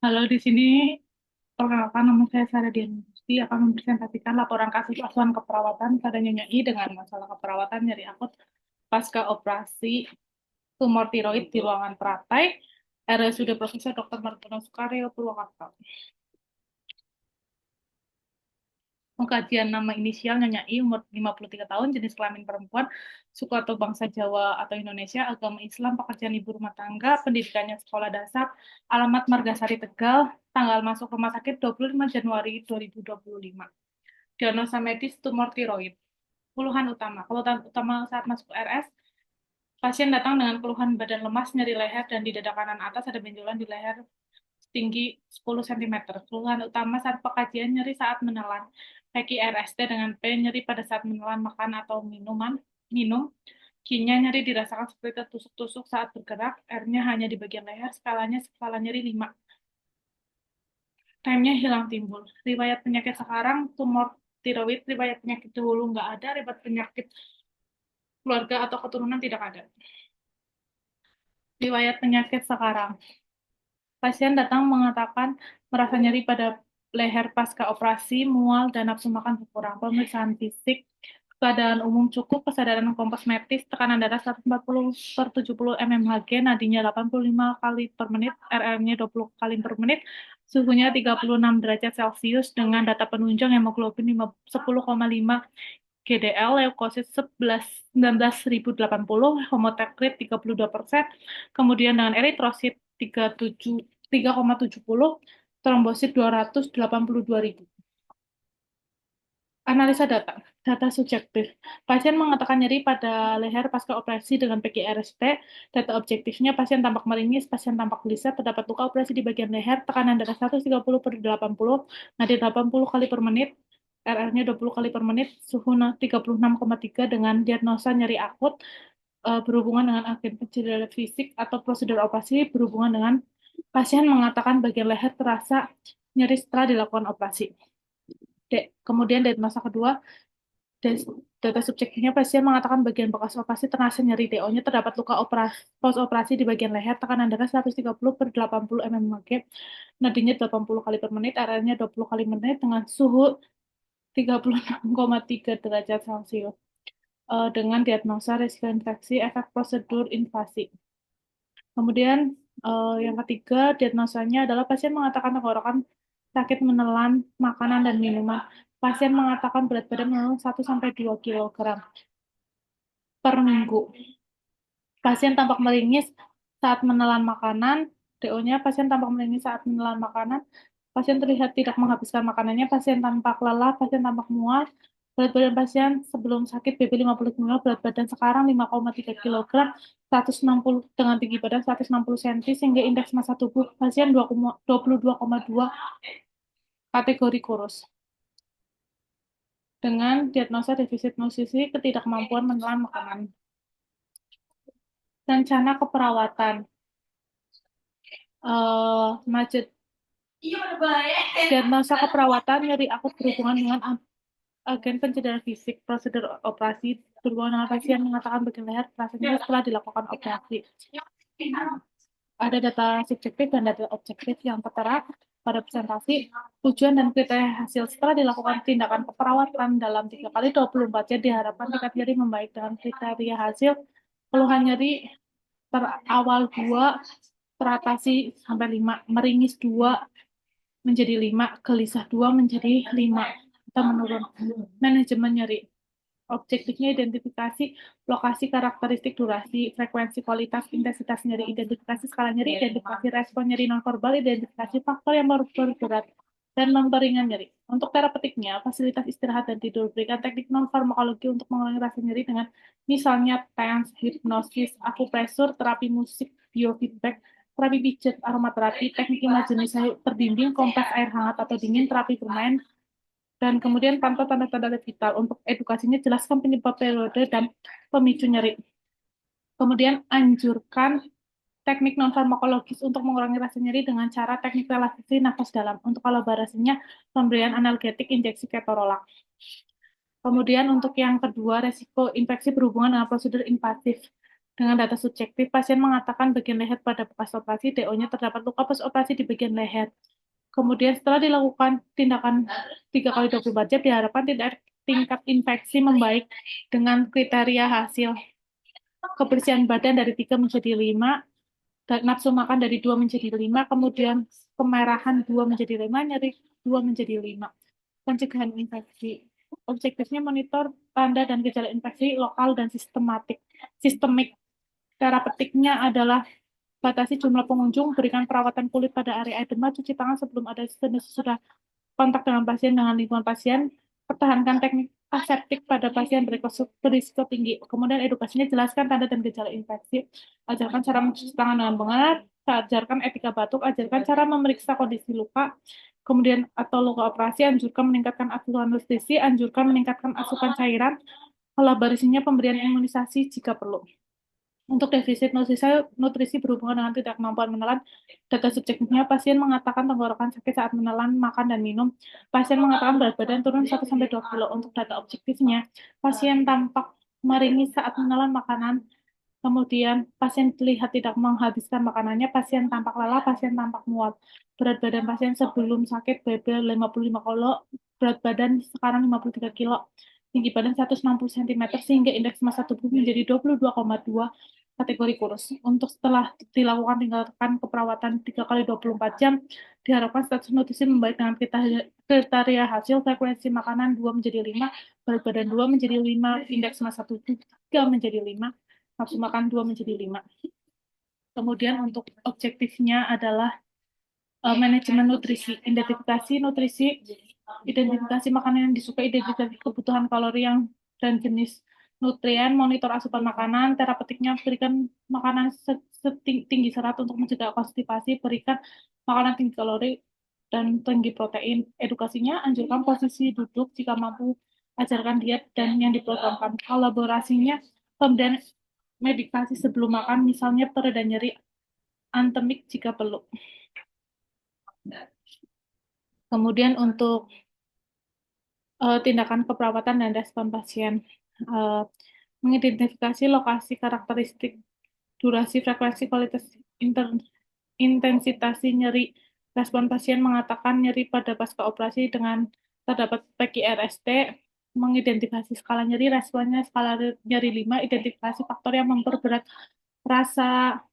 Halo, di sini perkenalkan nama saya Sarah Dianusti akan mempresentasikan laporan kasus asuhan keperawatan pada Nyonya I dengan masalah keperawatan nyeri akut pasca operasi tumor tiroid di ruangan praktek RSUD Profesor Dr. Martono Soekario Purwakarta. Pengkajian nama inisial Nyonya I, umur 53 tahun, jenis kelamin perempuan, suku atau bangsa Jawa atau Indonesia, agama Islam, pekerjaan ibu rumah tangga, pendidikannya sekolah dasar, alamat Margasari Tegal, tanggal masuk rumah sakit 25 Januari 2025. Diagnosa medis tumor tiroid. Keluhan utama. Keluhan utama saat masuk RS, pasien datang dengan keluhan badan lemas, nyeri leher, dan di dada kanan atas ada benjolan di leher tinggi 10 cm. Keluhan utama saat pekajian nyeri saat menelan. PQRST dengan P, nyeri pada saat menelan makan atau minum. Q-nya nyeri dirasakan seperti tertusuk-tusuk saat bergerak. R-nya hanya di bagian leher, skalanya skala nyeri 5. Time-nya hilang timbul. Riwayat penyakit sekarang, tumor tiroid, riwayat penyakit dahulu nggak ada, riwayat penyakit keluarga atau keturunan tidak ada. Riwayat penyakit sekarang. Pasien datang mengatakan merasa nyeri pada leher pasca operasi, mual, dan nafsu makan berkurang. Pemeriksaan fisik, keadaan umum cukup, kesadaran kosmetis, tekanan darah 140/70 mmHg, nadinya 85 kali per menit, RR-nya 20 kali per menit, suhunya 36 derajat Celcius dengan data penunjang hemoglobin 10,5 GDL, leukosit 19.080, hematokrit 32%, kemudian dengan eritrosit 3,70, trombosit 282.000. Analisa data, data subjektif. Pasien mengatakan nyeri pada leher pasca operasi dengan PQRST. Data objektifnya, pasien tampak meringis, pasien tampak gelisah, terdapat luka operasi di bagian leher, tekanan darah 130/80, nadi 80 kali per menit, RR-nya 20 kali per menit, suhu 36,3 dengan diagnosa nyeri akut, berhubungan dengan agen pencedera fisik atau prosedur operasi, berhubungan dengan pasien mengatakan bagian leher terasa nyeri setelah dilakukan operasi. Kemudian diagnosa kedua, data subjektifnya, pasien mengatakan bagian bekas operasi terasa nyeri. DO-nya terdapat luka pos operasi di bagian leher, tekanan darah 130/80 mmHg, nadinya 80 kali per menit, RR-nya 20 kali menit dengan suhu 36,3 derajat Celcius. Dengan diagnosa risiko infeksi, efek prosedur invasi. Kemudian yang ketiga, diagnosanya adalah pasien mengatakan tenggorokan sakit menelan makanan dan minuman. Pasien mengatakan berat badan menurun 1-2 kg per minggu. Pasien tampak meringis saat menelan makanan. DO-nya, pasien tampak meringis saat menelan makanan. Pasien terlihat tidak menghabiskan makanannya. Pasien tampak lelah. Pasien tampak mual. Berat badan pasien sebelum sakit BB 50 kg, berat badan sekarang 5,3 kg, 160 dengan tinggi badan 160 cm, sehingga indeks massa tubuh pasien 22,2, kategori kurus. Dengan diagnosa defisit nutrisi, ketidakmampuan menelan makanan. Rencana keperawatan. Macet. Diagnosa keperawatan nyeri akut berhubungan dengan agen pencedera fisik, prosedur operasi, berhubungan dengan pasien mengatakan bagian leher terasa nyeri setelah dilakukan operasi. Ada data subjektif dan data objektif yang tertera pada presentasi. Tujuan dan kriteria hasil setelah dilakukan tindakan keperawatan dalam 3 kali 24 jam diharapkan tingkat nyeri membaik dengan kriteria hasil. Keluhan nyeri per awal 2 teratasi sampai 5, meringis 2 menjadi 5, gelisah 2 menjadi 5 atau menurun. Manajemen nyeri. Objektifnya identifikasi lokasi, karakteristik, durasi, frekuensi, kualitas, intensitas nyeri, identifikasi skala nyeri, identifikasi respon nyeri nonverbal, identifikasi faktor yang berberat dan memperingan nyeri. Untuk terapeutiknya, fasilitas istirahat dan tidur, berikan teknik non-farmakologi untuk mengurangi rasa nyeri dengan misalnya TENS, hipnosis, akupresur, terapi musik, biofeedback, terapi pijat, aromaterapi, teknik imajenis terbimbing, kompres air hangat atau dingin, terapi bermain, dan kemudian pantau tanda-tanda vital. Untuk edukasinya, jelaskan penyebab periode dan pemicu nyeri. Kemudian anjurkan teknik non-farmakologis untuk mengurangi rasa nyeri dengan cara teknik relaksasi nafas dalam. Untuk kolaborasinya, pemberian analgetik injeksi ketorolac. Kemudian untuk yang kedua, resiko infeksi berhubungan dengan prosedur invasif. Dengan data subjektif, pasien mengatakan bagian leher pada bekas operasi, DO-nya terdapat luka pas operasi di bagian leher. Kemudian setelah dilakukan tindakan 3 kali 24 jam, diharapkan tingkat infeksi membaik dengan kriteria hasil kebersihan badan dari 3 menjadi 5, dan nafsu makan dari 2 menjadi 5, kemudian kemerahan 2 menjadi 5, nyeri 2 menjadi 5. Pencegahan infeksi. Objektifnya monitor tanda dan gejala infeksi lokal dan sistemik. Terapeutiknya adalah batasi jumlah pengunjung, berikan perawatan kulit pada area edema, cuci tangan sebelum ada sudah kontak dengan pasien dengan lingkungan pasien, pertahankan teknik aseptik pada pasien berisiko tinggi. Kemudian edukasinya jelaskan tanda dan gejala infeksi, ajarkan cara mencuci tangan dengan benar, ajarkan etika batuk, ajarkan cara memeriksa kondisi luka, kemudian atau luka operasi, anjurkan meningkatkan asupan nutrisi, anjurkan meningkatkan asupan cairan, kolaborasinya pemberian imunisasi jika perlu. Untuk defisit nutrisi berhubungan dengan tidak kemampuan menelan, data subjektifnya pasien mengatakan tenggorokan sakit saat menelan, makan, dan minum. Pasien mengatakan berat badan turun 1-2 kilo. Untuk data objektifnya, pasien tampak meringis saat menelan makanan, kemudian pasien terlihat tidak menghabiskan makanannya, pasien tampak lelah, pasien tampak mual. Berat badan pasien sebelum sakit BB 55 kilo, berat badan sekarang 53 kilo. Tinggi badan 160 cm sehingga indeks massa tubuh menjadi 22,2, kategori kurus. Untuk setelah dilakukan tinggalkan keperawatan 3 kali 24 jam, diharapkan status nutrisi membaik dengan kriteria hasil frekuensi makanan 2 menjadi 5, berat badan 2 menjadi 5, indeks massa tubuh 3 menjadi 5, nafsu makan 2 menjadi 5. Kemudian untuk objektifnya adalah manajemen nutrisi, identifikasi makanan yang disukai, identifikasi kebutuhan kalori dan jenis nutrien, monitor asupan makanan, terapeutiknya berikan makanan tinggi serat untuk mencegah konstipasi, berikan makanan tinggi kalori dan tinggi protein. Edukasinya anjurkan posisi duduk jika mampu, ajarkan diet dan yang diprogramkan. Kolaborasinya pemberian medikasi sebelum makan, misalnya pereda nyeri, antemik jika perlu. Kemudian untuk tindakan keperawatan dan respon pasien, mengidentifikasi lokasi, karakteristik, durasi, frekuensi, kualitas, intensitas nyeri. Respon pasien mengatakan nyeri pada pasca operasi dengan terdapat PQRST, mengidentifikasi skala nyeri, responnya skala nyeri 5, identifikasi faktor yang memperberat rasa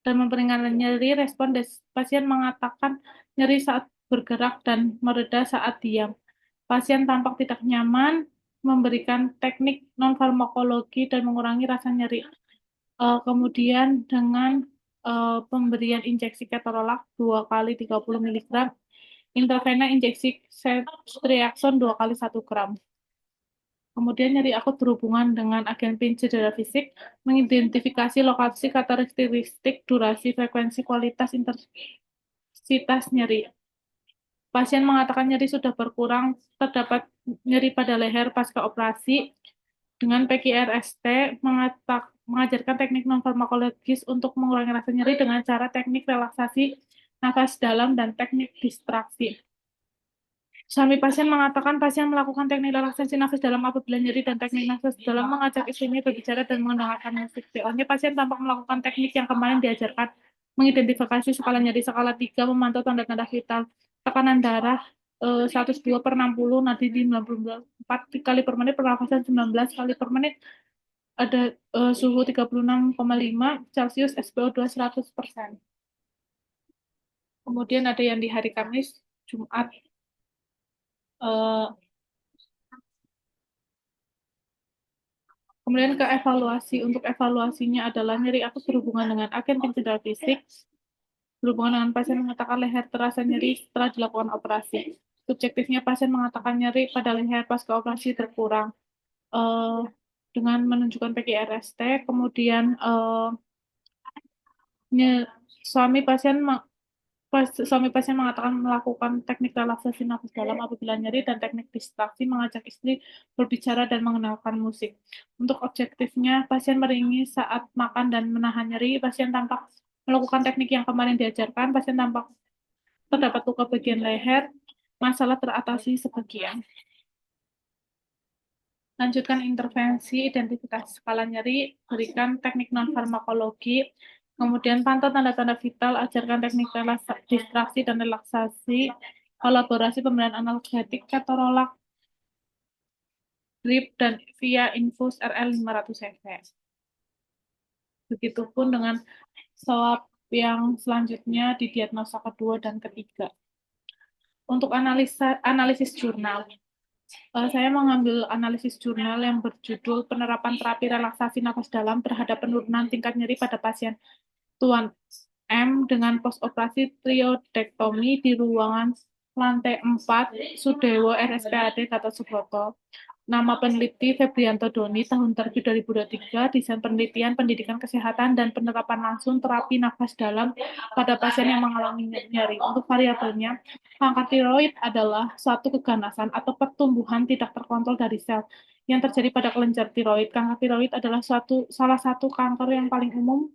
dan memperingatkan nyeri. Respon pasien mengatakan nyeri saat bergerak dan mereda saat diam. Pasien tampak tidak nyaman, memberikan teknik non-farmakologi dan mengurangi rasa nyeri. Kemudian dengan pemberian injeksi ketorolac 2 kali 30 mg, intravena injeksi ceftriaxone 2 kali 1 gram. Kemudian nyeri akut berhubungan dengan agen cedera fisik, mengidentifikasi lokasi, karakteristik, durasi, frekuensi, kualitas, intensitas nyeri. Pasien mengatakan nyeri sudah berkurang, terdapat nyeri pada leher pasca operasi. Dengan PQRST, mengajarkan teknik non-farmakologis untuk mengurangi rasa nyeri dengan cara teknik relaksasi nafas dalam dan teknik distraksi. Suami pasien mengatakan pasien melakukan teknik relaksasi nafas dalam apabila nyeri dan teknik nafas dalam mengajak istrinya berbicara dan mendengarkan musik. DO-nya pasien tampak melakukan teknik yang kemarin diajarkan, mengidentifikasi skala nyeri skala 3, memantau tanda-tanda vital, tekanan darah 102/60, nadi di 94 kali per menit, pernafasan 19 kali per menit, ada suhu 36,5 Celcius, SpO2 100%. Kemudian ada yang di hari Kamis, Jumat, kemudian ke evaluasi. Untuk evaluasinya adalah nyeri akut berhubungan dengan agen pencedera fisik, berhubungan dengan pasien mengatakan leher terasa nyeri setelah dilakukan operasi. Subjektifnya pasien mengatakan nyeri pada leher pasca operasi berkurang dengan menunjukkan PQRST. Kemudian suami pasien mengatakan melakukan teknik relaksasi nafas dalam apabila nyeri dan teknik distraksi, mengajak istri berbicara dan mengenalkan musik. Untuk objektifnya, pasien meringis saat makan dan menahan nyeri. Pasien tampak melakukan teknik yang kemarin diajarkan. Pasien tampak terdapat luka bagian leher. Masalah teratasi sebagian. Lanjutkan intervensi, identifikasi skala nyeri, berikan teknik non-farmakologi, kemudian pantau tanda-tanda vital, ajarkan teknik distraksi dan relaksasi, kolaborasi pemberian analgetik, ketorolak, drip, dan via infus RL 500 cc. Begitupun dengan swab yang selanjutnya di diagnosa kedua dan ketiga. Untuk analisis jurnal, saya mengambil analisis jurnal yang berjudul Penerapan Terapi Relaksasi Nafas Dalam Terhadap Penurunan Tingkat Nyeri pada Pasien Tuan M dengan postoperasi triodektomi di ruangan lantai 4 Sudewo RSPAD Gatot Subroto. Nama peneliti Febrianto Doni, tahun terbit 2023, desain penelitian pendidikan kesehatan dan penerapan langsung terapi nafas dalam pada pasien yang mengalami nyeri. Untuk variabelnya, kanker tiroid adalah suatu keganasan atau pertumbuhan tidak terkontrol dari sel yang terjadi pada kelenjar tiroid. Kanker tiroid adalah salah satu kanker yang paling umum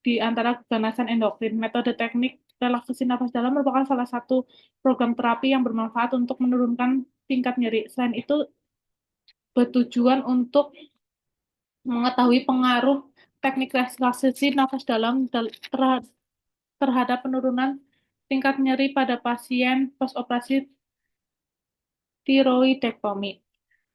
di antara keganasan endokrin. Metode teknik relaksasi nafas dalam merupakan salah satu program terapi yang bermanfaat untuk menurunkan tingkat nyeri. Selain itu, bertujuan untuk mengetahui pengaruh teknik relaksasi nafas dalam terhadap penurunan tingkat nyeri pada pasien postoperasi tiroidektomi.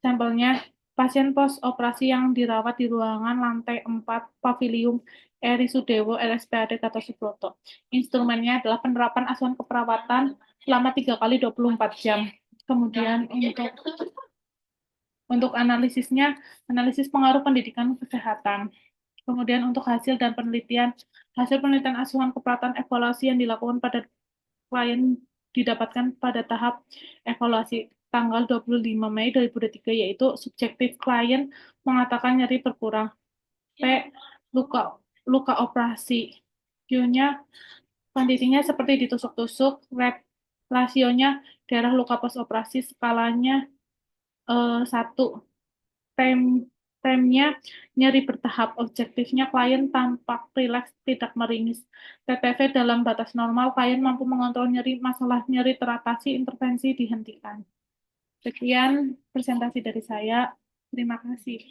Sampelnya, pasien postoperasi yang dirawat di ruangan lantai 4 Pavilium Eri Sudewo RSPAD Gatot Subroto. Instrumennya adalah penerapan asuhan keperawatan selama 3 kali 24 jam. Kemudian untuk analisisnya, analisis pengaruh pendidikan kesehatan. Kemudian untuk hasil dan penelitian, hasil penelitian asuhan keperawatan evaluasi yang dilakukan pada klien didapatkan pada tahap evaluasi tanggal 25 Mei 2023, yaitu subjektif klien mengatakan nyeri berkurang. P. Luka, luka operasi. Q-nya, kondisinya seperti ditusuk-tusuk. Rasionya daerah luka postoperasi, skalanya 1. Tem Temnya nyeri bertahap, objektifnya klien tampak rileks, tidak meringis. TTV dalam batas normal, klien mampu mengontrol nyeri, masalah nyeri teratasi, intervensi dihentikan. Sekian presentasi dari saya. Terima kasih.